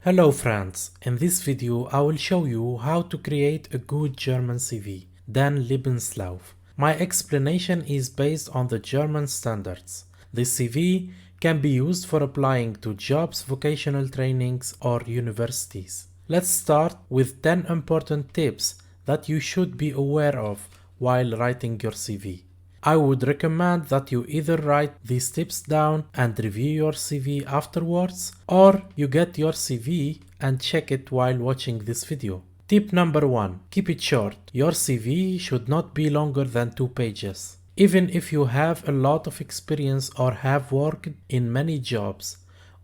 Hello friends, in this video I will show you how to create a good German CV, then Lebenslauf. My explanation is based on the German standards. This CV can be used for applying to jobs, vocational trainings or universities. Let's start with 10 important tips that you should be aware of while writing your CV. I would recommend that you either write these tips down and review your CV afterwards, or you get your CV and check it while watching this video. Tip number 1. Keep it short. Your CV should not be longer than 2 pages. Even if you have a lot of experience or have worked in many jobs,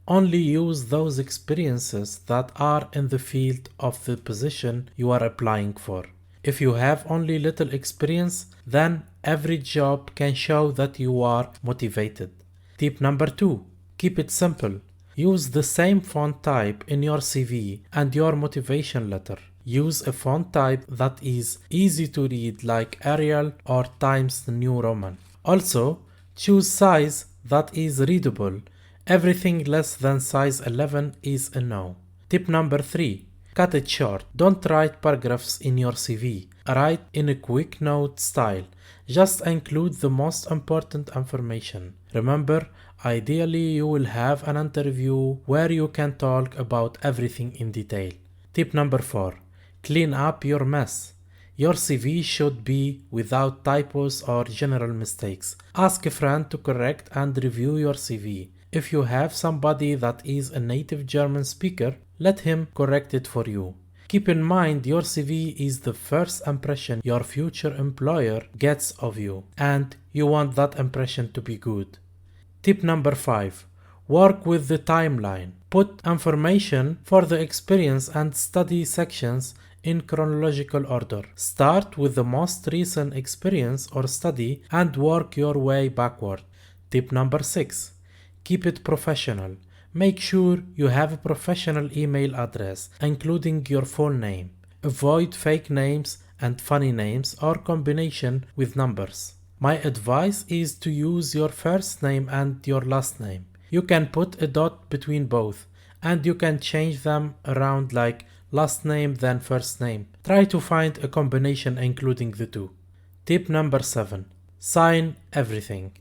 only use those experiences that are in the field of the position you are applying for. If you have only little experience, then every job can show that you are motivated. Tip number 2. Keep it simple. Use the same font type in your CV and your motivation letter. Use a font type that is easy to read like Arial or Times New Roman. Also, choose size that is readable. Everything less than size 11 is a no. Tip number 3. Cut it short. Don't write paragraphs in your CV. Write in a quick note style. Just include the most important information. Remember, ideally you will have an interview where you can talk about everything in detail. Tip number 4. Clean up your mess. Your CV should be without typos or general mistakes. Ask a friend to correct and review your CV. If you have somebody that is a native German speaker, let him correct it for you. Keep in mind your CV is the first impression your future employer gets of you, and you want that impression to be good. Tip number 5. Work with the timeline. Put information for the experience and study sections in chronological order. Start with the most recent experience or study and work your way backward. Tip number 6. Keep it professional. Make sure you have a professional email address, including your full name. Avoid fake names and funny names or combination with numbers. My advice is to use your first name and your last name. You can put a dot between both, and you can change them around like last name then first name. Try to find a combination including the two. Tip number 7. Sign everything.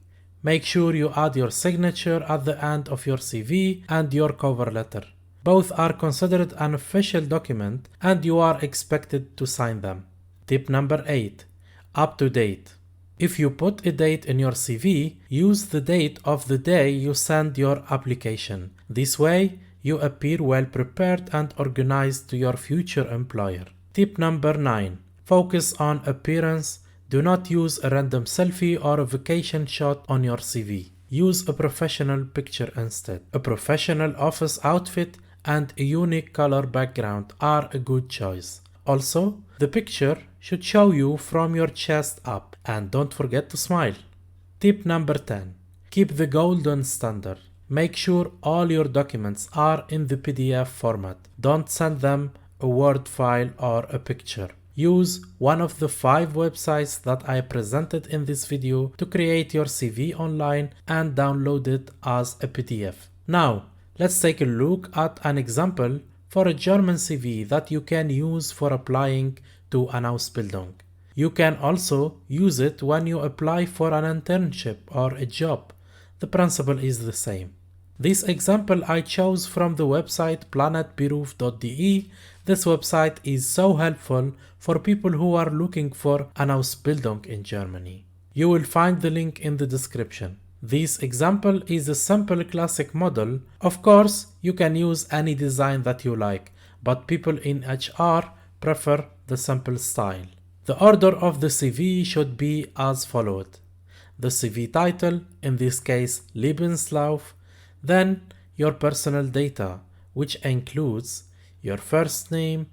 Make sure you add your signature at the end of your CV and your cover letter. Both are considered an official document and you are expected to sign them. Tip number 8. Up to date. If you put a date in your CV, use the date of the day you send your application. This way, you appear well prepared and organized to your future employer. Tip number 9. Focus on appearance. Do not use a random selfie or a vacation shot on your CV. Use a professional picture instead. A professional office outfit and a unique color background are a good choice. Also, the picture should show you from your chest up, and don't forget to smile. Tip number 10. Keep the golden standard. Make sure all your documents are in the PDF format. Don't send them a Word file or a picture. Use one of the 5 websites that I presented in this video to create your CV online and download it as a PDF. Now, let's take a look at an example for a German CV that you can use for applying to an Ausbildung. You can also use it when you apply for an internship or a job. The principle is the same. This example I chose from the website planetberuf.de. This website is so helpful for people who are looking for an Ausbildung in Germany. You will find the link in the description. This example is a simple classic model. Of course, you can use any design that you like, but people in HR prefer the simple style. The order of the CV should be as followed. The CV title, in this case Lebenslauf, then your personal data, which includes your first name,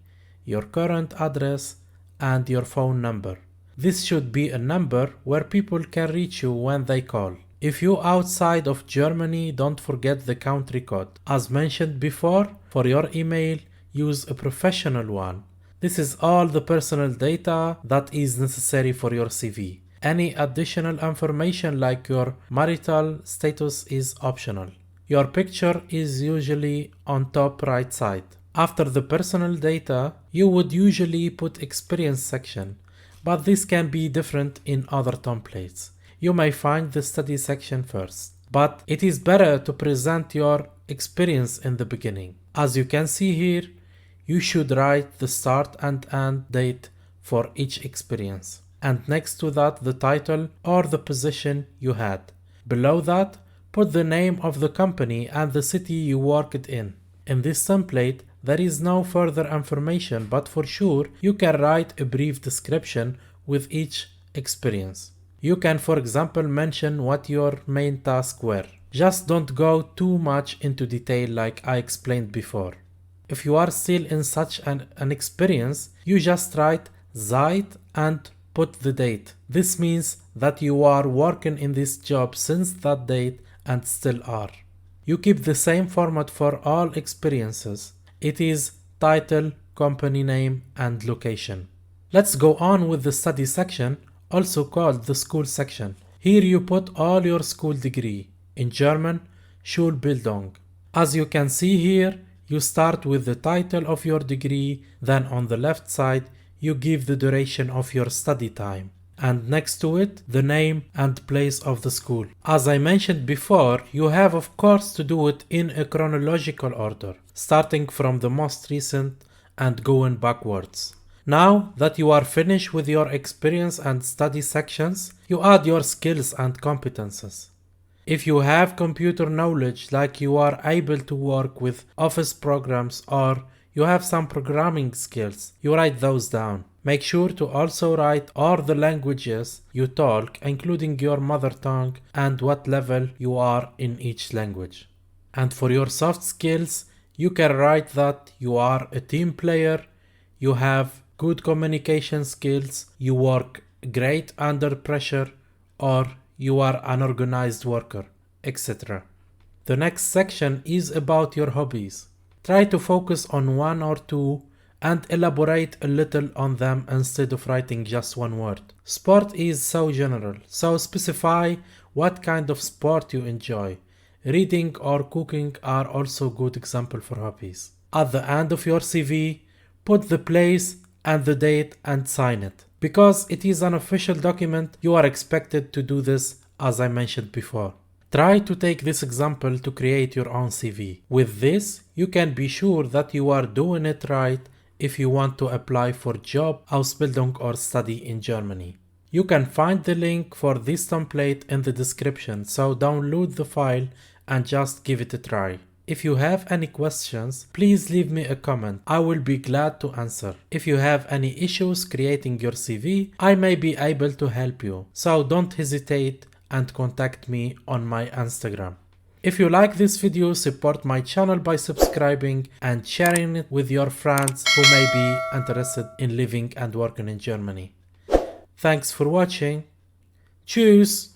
your current address, and your phone number. This should be a number where people can reach you when they call. If you're outside of Germany, don't forget the country code. As mentioned before, for your email, use a professional one. This is all the personal data that is necessary for your CV. Any additional information like your marital status is optional. your picture is usually on top right side. After the personal data, you would usually put experience section, but this can be different in other templates. You may find the study section first, but it is better to present your experience in the beginning. As you can see here, you should write the start and end date for each experience, and next to that the title or the position you had. Below that, put the name of the company and the city you worked in. In this template, there is no further information, but for sure you can write a brief description with each experience. You can, for example, mention what your main tasks were. Just don't go too much into detail like I explained before. If you are still in such an experience, you just write Zeit and put the date. This means that you are working in this job since that date and still are. You keep the same format for all experiences. It is title, company name, and location. Let's go on with the study section, also called the school section. Here you put all your school degree. In German, Schulbildung. As you can see here, you start with the title of your degree, then on the left side, you give the duration of your study time, and next to it, the name and place of the school. As I mentioned before, you have of course to do it in a chronological order, starting from the most recent and going backwards. Now that you are finished with your experience and study sections, you add your skills and competences. If you have computer knowledge, like you are able to work with office programs or you have some programming skills, you write those down. Make sure to also write all the languages you talk, including your mother tongue and what level you are in each language. And for your soft skills, you can write that you are a team player, you have good communication skills, you work great under pressure, or you are an organized worker, etc. The next section is about your hobbies. Try to focus on one or two and elaborate a little on them instead of writing just one word. Sport is so general, so specify what kind of sport you enjoy. Reading or cooking are also good examples for hobbies. At the end of your CV, put the place and the date and sign it. Because it is an official document, you are expected to do this as I mentioned before. Try to take this example to create your own CV. With this, you can be sure that you are doing it right if you want to apply for job, Ausbildung, or study in Germany. You can find the link for this template in the description, so download the file and just give it a try. If you have any questions, please leave me a comment. I will be glad to answer. If you have any issues creating your CV, I may be able to help you. So don't hesitate and contact me on my Instagram. If you like this video, support my channel by subscribing and sharing it with your friends who may be interested in living and working in Germany. Thanks for watching. Tschüss!